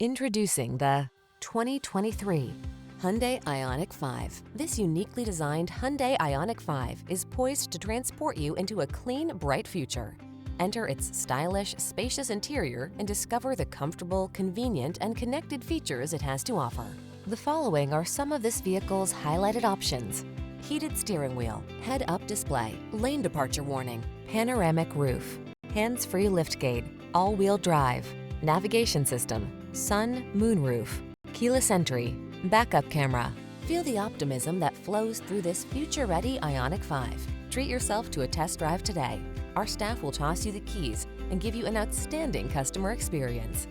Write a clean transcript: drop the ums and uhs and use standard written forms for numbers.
Introducing the 2023 Hyundai Ioniq 5. This uniquely designed Hyundai Ioniq 5 is poised to transport you into a clean, bright future. Enter its stylish, spacious interior and discover the comfortable, convenient, and connected features it has to offer. The following are some of this vehicle's highlighted options: heated steering wheel, head-up display, lane departure warning, panoramic roof, hands-free liftgate, all-wheel drive, navigation system, sun, moonroof, keyless entry, backup camera. Feel the optimism that flows through this future-ready Ioniq 5. Treat yourself to a test drive today. Our staff will toss you the keys and give you an outstanding customer experience.